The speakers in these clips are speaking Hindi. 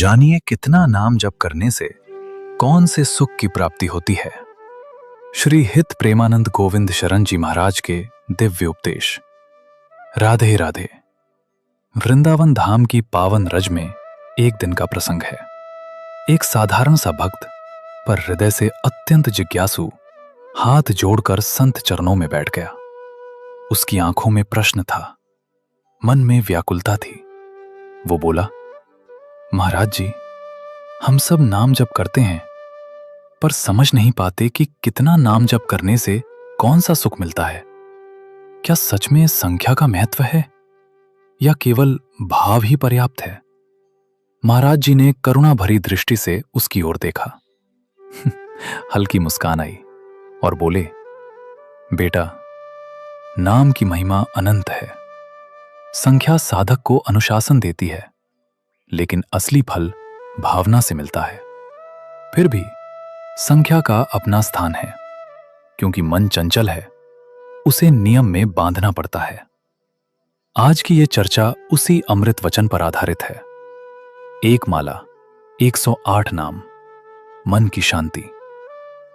जानिए कितना नाम जप करने से कौन से सुख की प्राप्ति होती है। श्री हित प्रेमानंद गोविंद शरण जी महाराज के दिव्य उपदेश। राधे राधे। वृंदावन धाम की पावन रज में एक दिन का प्रसंग है। एक साधारण सा भक्त पर हृदय से अत्यंत जिज्ञासु हाथ जोड़कर संत चरणों में बैठ गया। उसकी आंखों में प्रश्न था, मन में व्याकुलता थी। वो बोला, महाराज जी, हम सब नाम जप करते हैं पर समझ नहीं पाते कि कितना नाम जप करने से कौन सा सुख मिलता है। क्या सच में संख्या का महत्व है या केवल भाव ही पर्याप्त है? महाराज जी ने करुणा भरी दृष्टि से उसकी ओर देखा। हल्की मुस्कान आई और बोले, बेटा, नाम की महिमा अनंत है। संख्या साधक को अनुशासन देती है, लेकिन असली फल भावना से मिलता है। फिर भी संख्या का अपना स्थान है, क्योंकि मन चंचल है, उसे नियम में बांधना पड़ता है। आज की यह चर्चा उसी अमृत वचन पर आधारित है। एक माला, 108 नाम, मन की शांति।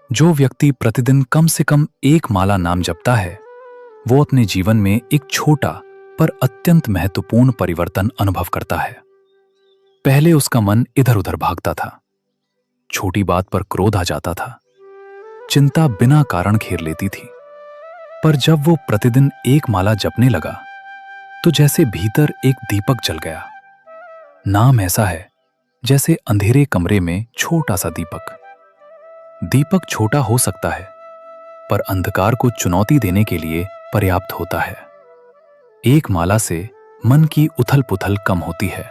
जो व्यक्ति प्रतिदिन कम से कम एक माला नाम जपता है, वो अपने जीवन में एक छोटा पर अत्यंत महत्वपूर्ण परिवर्तन अनुभव करता है। पहले उसका मन इधर उधर भागता था, छोटी बात पर क्रोध आ जाता था, चिंता बिना कारण घेर लेती थी। पर जब वो प्रतिदिन एक माला जपने लगा तो जैसे भीतर एक दीपक जल गया। नाम ऐसा है जैसे अंधेरे कमरे में छोटा सा दीपक। दीपक छोटा हो सकता है, पर अंधकार को चुनौती देने के लिए पर्याप्त होता है। एक माला से मन की उथल पुथल कम होती है,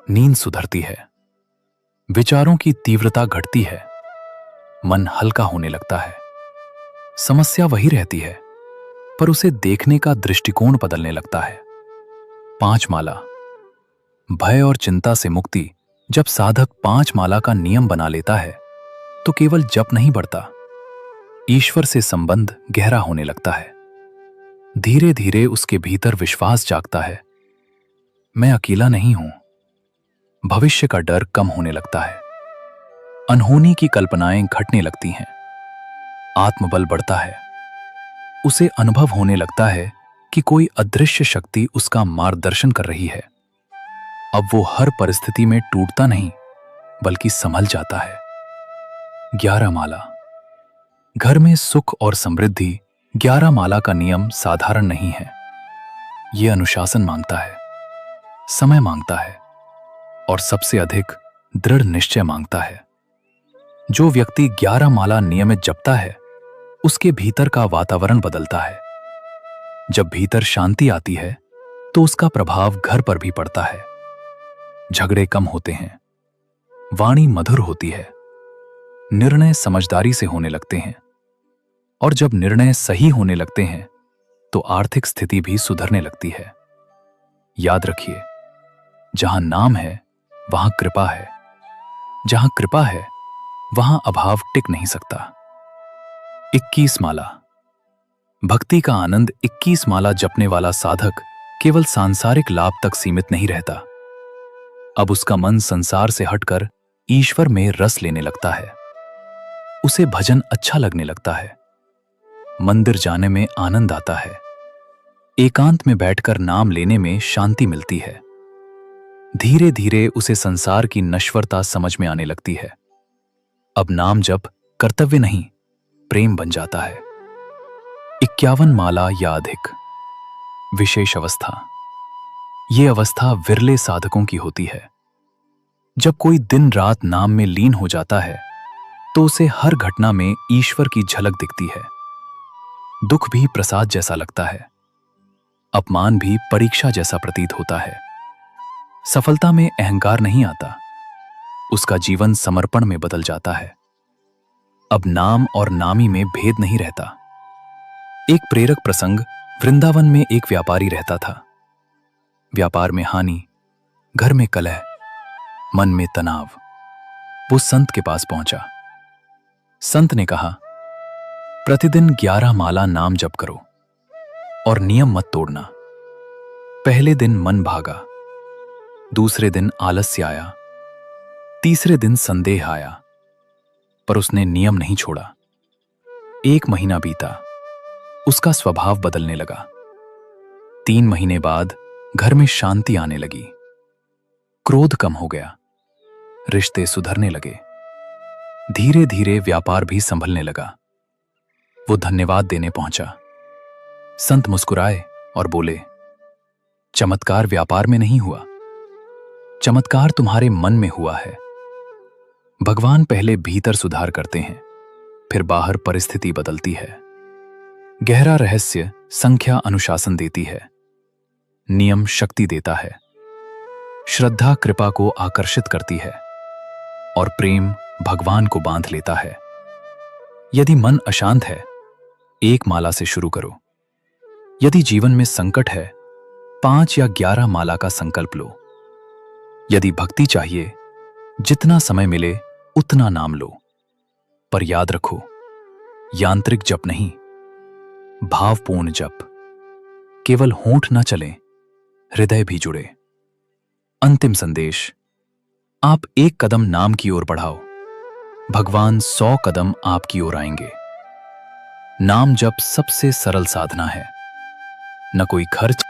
नींद सुधरती है, विचारों की तीव्रता घटती है, मन हल्का होने लगता है। समस्या वही रहती है, पर उसे देखने का दृष्टिकोण बदलने लगता है। 5 माला। भय और चिंता से मुक्ति। जब साधक 5 माला का नियम बना लेता है तो केवल जप नहीं बढ़ता, ईश्वर से संबंध गहरा होने लगता है। धीरे धीरे उसके भीतर विश्वास जागता है, मैं अकेला नहीं हूं। भविष्य का डर कम होने लगता है, अनहोनी की कल्पनाएं घटने लगती हैं, आत्मबल बढ़ता है। उसे अनुभव होने लगता है कि कोई अदृश्य शक्ति उसका मार्गदर्शन कर रही है। अब वो हर परिस्थिति में टूटता नहीं, बल्कि संभल जाता है। 11 माला। घर में सुख और समृद्धि। 11 माला का नियम साधारण नहीं है। यह अनुशासन मांगता है, समय मांगता है और सबसे अधिक दृढ़ निश्चय मांगता है। जो व्यक्ति 11 माला नियमित जपता है, उसके भीतर का वातावरण बदलता है। जब भीतर शांति आती है तो उसका प्रभाव घर पर भी पड़ता है। झगड़े कम होते हैं, वाणी मधुर होती है, निर्णय समझदारी से होने लगते हैं, और जब निर्णय सही होने लगते हैं तो आर्थिक स्थिति भी सुधरने लगती है। याद रखिए, जहां नाम है वहां कृपा है, जहां कृपा है वहां अभाव टिक नहीं सकता। 21 माला। भक्ति का आनंद। 21 माला जपने वाला साधक केवल सांसारिक लाभ तक सीमित नहीं रहता। अब उसका मन संसार से हटकर ईश्वर में रस लेने लगता है। उसे भजन अच्छा लगने लगता है, मंदिर जाने में आनंद आता है, एकांत में बैठकर नाम लेने में शांति मिलती है। धीरे धीरे उसे संसार की नश्वरता समझ में आने लगती है। अब नाम जप कर्तव्य नहीं, प्रेम बन जाता है। 51 माला या अधिक। विशेष अवस्था। यह अवस्था विरले साधकों की होती है। जब कोई दिन रात नाम में लीन हो जाता है तो उसे हर घटना में ईश्वर की झलक दिखती है। दुख भी प्रसाद जैसा लगता है, अपमान भी परीक्षा जैसा प्रतीत होता है। सफलता में अहंकार नहीं आता, उसका जीवन समर्पण में बदल जाता है। अब नाम और नामी में भेद नहीं रहता। एक प्रेरक प्रसंग। वृंदावन में एक व्यापारी रहता था। व्यापार में हानि, घर में कलह, मन में तनाव। वो संत के पास पहुंचा। संत ने कहा, प्रतिदिन 11 माला नाम जप करो और नियम मत तोड़ना। पहले दिन मन भागा, दूसरे दिन आलस्य आया, तीसरे दिन संदेह आया, पर उसने नियम नहीं छोड़ा। 1 महीना बीता, उसका स्वभाव बदलने लगा। 3 महीने बाद घर में शांति आने लगी। क्रोध कम हो गया, रिश्ते सुधरने लगे। धीरे धीरे व्यापार भी संभलने लगा। वो धन्यवाद देने पहुंचा। संत मुस्कुराए और बोले, चमत्कार व्यापार में नहीं हुआ, चमत्कार तुम्हारे मन में हुआ है। भगवान पहले भीतर सुधार करते हैं, फिर बाहर परिस्थिति बदलती है। गहरा रहस्य संख्या अनुशासन देती है, नियम शक्ति देता है, श्रद्धा कृपा को आकर्षित करती है और प्रेम भगवान को बांध लेता है। यदि मन अशांत है, 1 माला से शुरू करो। यदि जीवन में संकट है, 5 या 11 माला का संकल्प लो। यदि भक्ति चाहिए, जितना समय मिले उतना नाम लो। पर याद रखो, यांत्रिक जप नहीं, भावपूर्ण जप। केवल होंठ न चले, हृदय भी जुड़े। अंतिम संदेश, आप 1 कदम नाम की ओर बढ़ाओ, भगवान 100 कदम आपकी ओर आएंगे। नाम जप सबसे सरल साधना है, न कोई खर्च